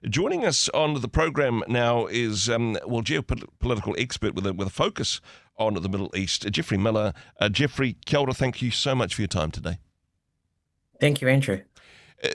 Joining us on the program now is, geopolitical expert with a focus on the Middle East, Geoffrey Miller. Geoffrey, kia ora, thank you so much for your time today. Thank you, Andrew.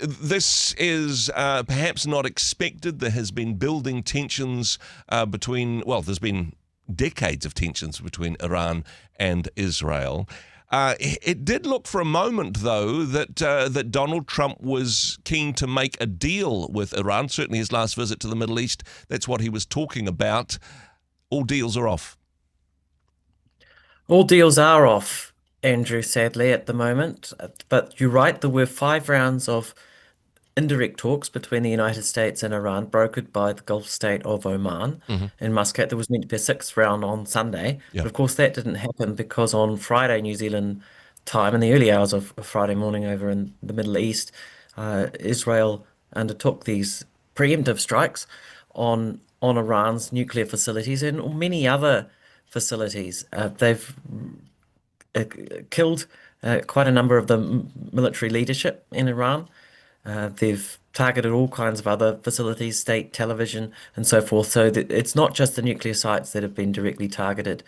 This is perhaps not expected. There has been building tensions there's been decades of tensions between Iran and Israel. It did look for a moment, though, that Donald Trump was keen to make a deal with Iran. Certainly his last visit to the Middle East, that's what he was talking about. All deals are off. All deals are off, Andrew, sadly, at the moment. But you're right, there were 5 rounds of indirect talks between the United States and Iran, brokered by the Gulf state of Oman Mm-hmm. in Muscat. There was meant to be a sixth round on Sunday, Yeah. but of course that didn't happen because on Friday, New Zealand time, in the early hours of Friday morning over in the Middle East, Israel undertook these preemptive strikes on Iran's nuclear facilities and many other facilities. They've uh, killed quite a number of the military leadership in Iran. They've targeted all kinds of other facilities, state television, and so forth. So that it's not just the nuclear sites that have been directly targeted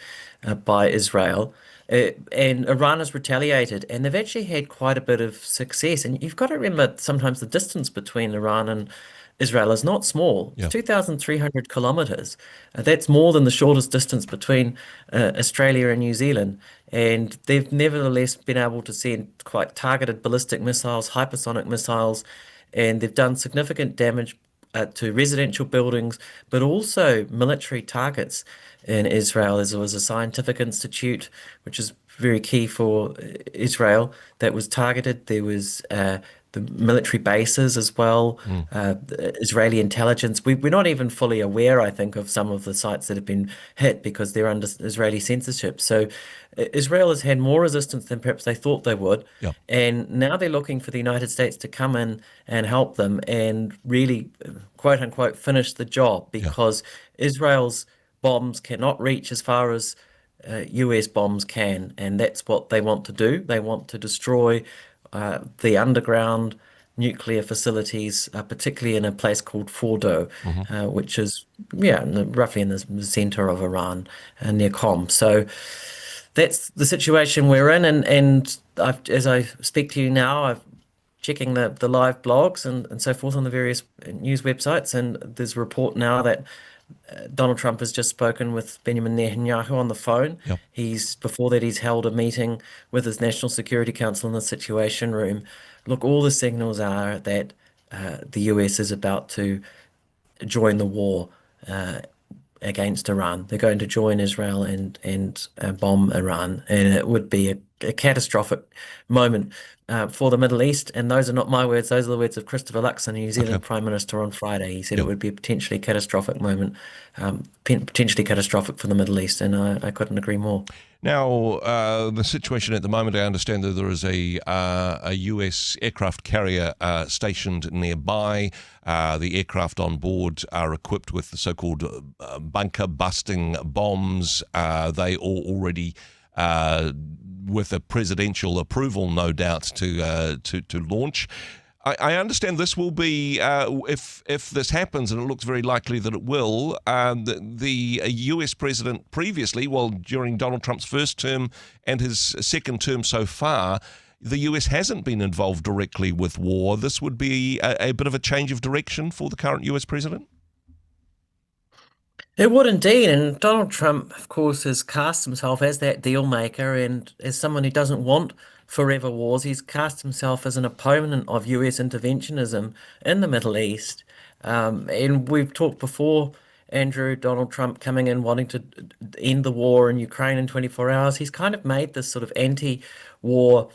by Israel. And Iran has retaliated, and they've actually had quite a bit of success. And you've got to remember sometimes the distance between Iran and Israel is not small. It's Yeah. 2,300 kilometers. That's more than the shortest distance between Australia and New Zealand. And they've nevertheless been able to send quite targeted ballistic missiles, hypersonic missiles, and they've done significant damage to residential buildings, but also military targets in Israel. There was a scientific institute, which is very key for Israel, that was targeted. There was the military bases as well, Mm. the Israeli intelligence. We're not even fully aware, I think, of some of the sites that have been hit because they're under Israeli censorship. So Israel has had more resistance than perhaps they thought they would. Yeah. And now they're looking for the United States to come in and help them and really, quote unquote, finish the job Yeah. because Israel's bombs cannot reach as far as US bombs can. And that's what they want to do. They want to destroy the underground nuclear facilities, particularly in a place called Fordo, Mm-hmm. which is, roughly in the center of Iran, near Qom. So that's the situation we're in. And as I speak to you now, I'm checking the live blogs and so forth on the various news websites. And there's a report now that Donald Trump has just spoken with Benjamin Netanyahu on the phone. Yeah. Before that, he's held a meeting with his National Security Council in the Situation Room. Look, all the signals are that the US is about to join the war uh, against Iran. They're going to join Israel and bomb Iran, and it would be a catastrophic moment for the Middle East. And those are not my words; those are the words of Christopher Luxon, the New Okay. Zealand Prime Minister, on Friday. He said Yeah. it would be a potentially catastrophic moment, potentially catastrophic for the Middle East, and I couldn't agree more. Now, the situation at the moment, I understand that there is a U.S. aircraft carrier stationed nearby. The aircraft on board are equipped with the so-called bunker-busting bombs. They all already with a presidential approval, no doubt, to launch. I understand this will be, if this happens, and it looks very likely that it will, the US president previously, during Donald Trump's first term and his second term so far, the US hasn't been involved directly with war. This would be a bit of a change of direction for the current US president? It would indeed, and Donald Trump, of course, has cast himself as that deal maker and as someone who doesn't want forever wars. He's cast himself as an opponent of US interventionism in the Middle East. And we've talked before, Andrew, Donald Trump coming in wanting to end the war in Ukraine in 24 hours. He's kind of made this sort of anti-war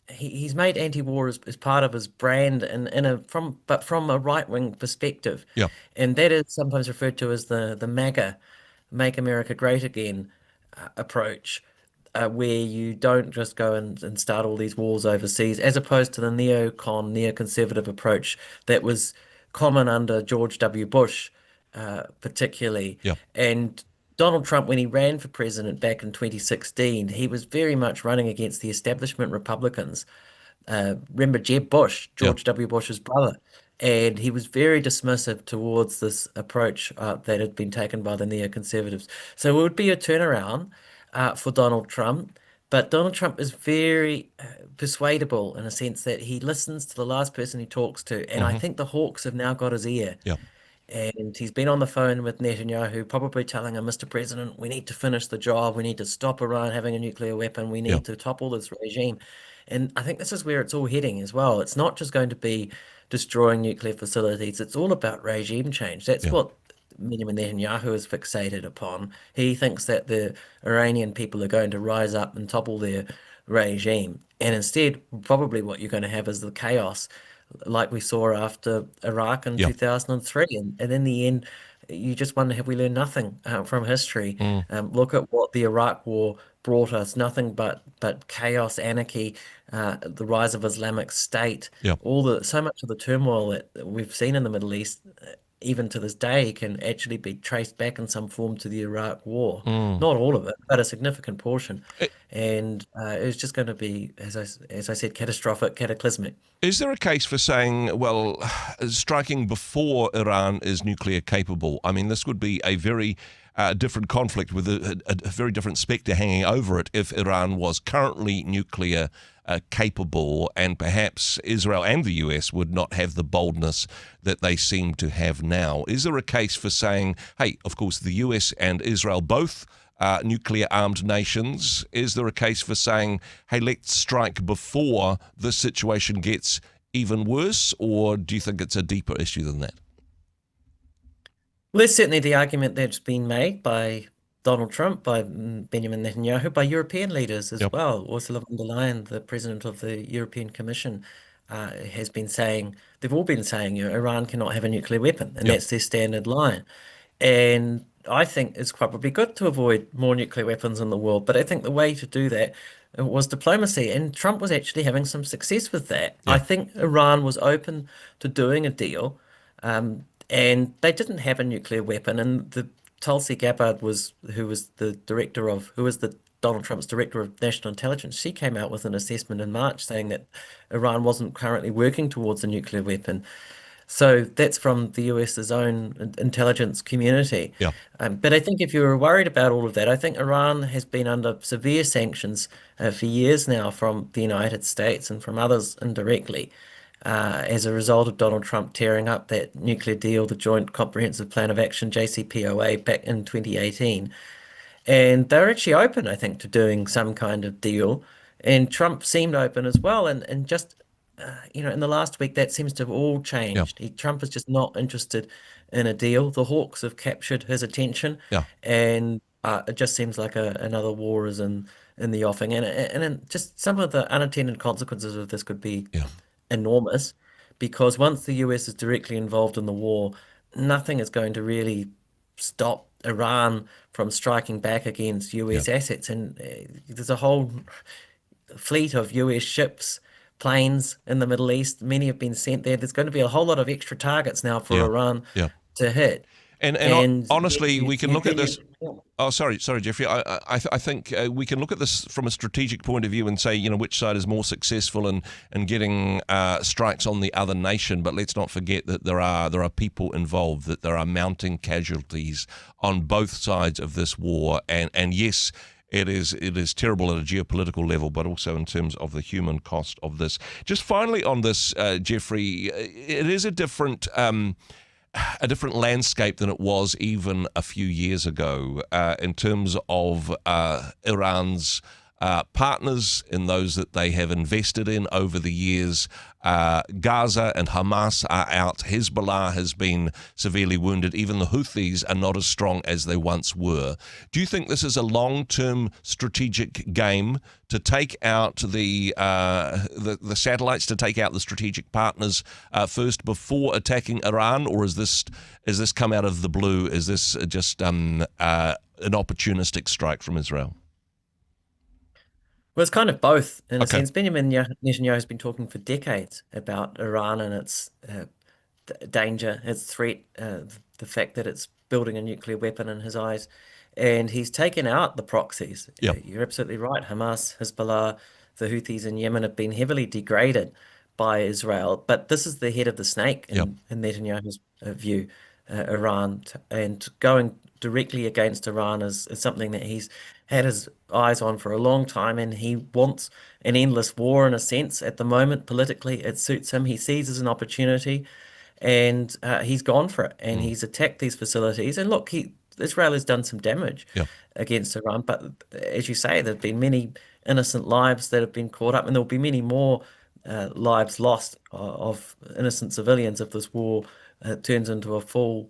he's made anti-war as part of his brand and from a right-wing perspective, Yeah. and that is sometimes referred to as the MAGA, Make America Great Again approach, where you don't just go and start all these wars overseas, as opposed to the neoconservative approach that was common under George W. Bush, particularly. Yeah. And Donald Trump, when he ran for president back in 2016, he was very much running against the establishment Republicans. Remember Jeb Bush, Yeah. George W. Bush's brother. And he was very dismissive towards this approach that had been taken by the neoconservatives. So it would be a turnaround for Donald Trump. But Donald Trump is very persuadable in a sense that he listens to the last person he talks to. And I Hmm. think the Hawks have now got his ear. Yeah. And he's been on the phone with Netanyahu, probably telling him, Mr. President, we need to finish the job. We need to stop Iran having a nuclear weapon. We Yeah. need to topple this regime. And I think this is where it's all heading as well. It's not just going to be destroying nuclear facilities, it's all about regime change. That's Yeah. what Benjamin Netanyahu is fixated upon. He thinks that the Iranian people are going to rise up and topple their regime. And instead, probably what you're going to have is the chaos like we saw after Iraq in Yeah. 2003. And in the end, you just wonder, have we learned nothing from history? Mm. Look at what the Iraq War brought us, nothing but chaos, anarchy, the rise of Islamic State, Yeah. so much of the turmoil that we've seen in the Middle East, even to this day, can actually be traced back in some form to the Iraq War. Mm. Not all of it, but a significant portion. I- And it's just going to be, as I said, catastrophic, cataclysmic. Is there a case for saying, well, striking before Iran is nuclear capable? I mean, this would be a very different conflict with a very different spectre hanging over it if Iran was currently nuclear capable, and perhaps Israel and the US would not have the boldness that they seem to have now. Is there a case for saying, hey, of course, the US and Israel both nuclear armed nations? Is there a case for saying, hey, let's strike before this situation gets even worse? Or do you think it's a deeper issue than that? Well, there's certainly the argument that's been made by Donald Trump, by Benjamin Netanyahu, by European leaders as Yep. well. Ursula von der Leyen, the president of the European Commission, has been saying, they've all been saying, Iran cannot have a nuclear weapon, and Yep. that's their standard line. And I think it's probably good to avoid more nuclear weapons in the world, but I think the way to do that was diplomacy, and Trump was actually having some success with that. Yeah. I think Iran was open to doing a deal, and they didn't have a nuclear weapon. And the Tulsi Gabbard who was the Donald Trump's director of national intelligence. She came out with an assessment in March saying that Iran wasn't currently working towards a nuclear weapon. So that's from the US's own intelligence community. Yeah. But I think if you were worried about all of that, I think Iran has been under severe sanctions for years now from the United States and from others indirectly as a result of Donald Trump tearing up that nuclear deal, the Joint Comprehensive Plan of Action, JCPOA, back in 2018. And they're actually open, I think, to doing some kind of deal. And Trump seemed open as well. And just, in the last week, that seems to have all Yeah. changed. Trump is just not interested in a deal. The Hawks have captured his attention, Yeah. and it just seems like another war is in the offing. And just some of the unintended consequences of this could be Yeah. enormous because once the US is directly involved in the war, nothing is going to really stop Iran from striking back against Yeah. US assets. And there's a whole fleet of US ships, planes in the Middle East. Many have been sent there. There's going to be a whole lot of extra targets now for Yeah. Iran Yeah. to hit. And And honestly, we can look at then this. Oh, sorry, Geoffrey. I think we can look at this from a strategic point of view and say, which side is more successful in getting strikes on the other nation. But let's not forget that there are people involved, that there are mounting casualties on both sides of this war. And yes, it is terrible at a geopolitical level, but also in terms of the human cost of this. Just finally on this, Geoffrey, it is a different landscape than it was even a few years ago in terms of Iran's partners in those that they have invested in over the years. Gaza and Hamas are out. Hezbollah has been severely wounded. Even the Houthis are not as strong as they once were. Do you think this is a long-term strategic game to take out the satellites, to take out the strategic partners first before attacking Iran, or is this come out of the blue? Is this just an opportunistic strike from Israel? Well, it's kind of both in a Okay. sense. Benjamin Netanyahu has been talking for decades about Iran and its danger, its threat, the fact that it's building a nuclear weapon in his eyes. And he's taken out the proxies. Yeah. You're absolutely right. Hamas, Hezbollah, the Houthis in Yemen have been heavily degraded by Israel. But this is the head of the snake Yep. in Netanyahu's view, Iran, and going directly against Iran is something that he's had his eyes on for a long time, and he wants an endless war in a sense at the moment. Politically, it suits him. He sees as an opportunity, and he's gone for it, and Mm. he's attacked these facilities. And look, Israel has done some damage Yep. against Iran, but as you say, there have been many innocent lives that have been caught up, and there will be many more lives lost of innocent civilians if this war turns into a full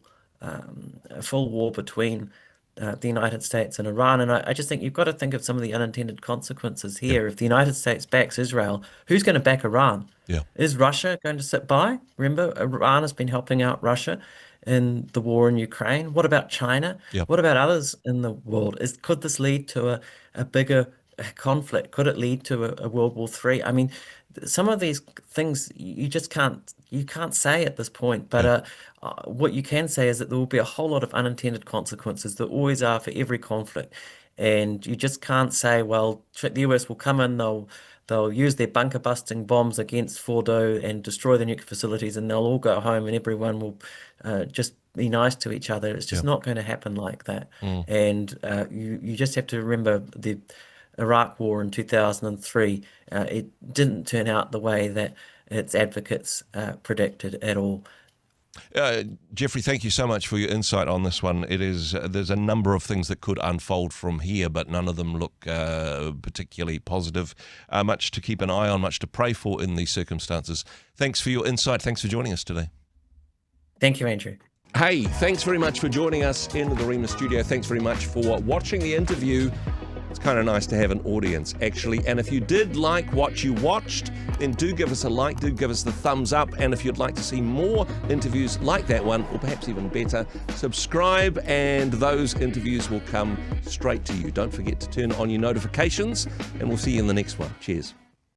war between the United States and Iran. And I just think you've got to think of some of the unintended consequences Yep. here. If the United States backs Israel, who's going to back Iran? Yeah. Is Russia going to sit by? Remember, Iran has been helping out Russia in the war in Ukraine. What about China? Yep. What about others in the world? Could this lead to a bigger conflict? Could it lead to a World War III? I mean, some of these things you can't say at this point. But Yeah. what you can say is that there will be a whole lot of unintended consequences. There always are for every conflict, and you just can't say, well, the US will come in, they'll use their bunker busting bombs against Fordo and destroy the nuclear facilities, and they'll all go home, and everyone will just be nice to each other. It's just Yep. not going to happen like that. Mm. And you just have to remember the Iraq War in 2003. It didn't turn out the way that its advocates predicted at all. Geoffrey, thank you so much for your insight on this one. It is there's a number of things that could unfold from here, but none of them look particularly positive. Much to keep an eye on, much to pray for in these circumstances. Thanks for your insight. Thanks for joining us today. Thank you, Andrew. Hey, thanks very much for joining us in the Rhema studio. Thanks very much for watching the interview. It's kind of nice to have an audience, actually. And if you did like what you watched, then do give us a like, do give us the thumbs up. And if you'd like to see more interviews like that one, or perhaps even better, subscribe and those interviews will come straight to you. Don't forget to turn on your notifications, and we'll see you in the next one. Cheers.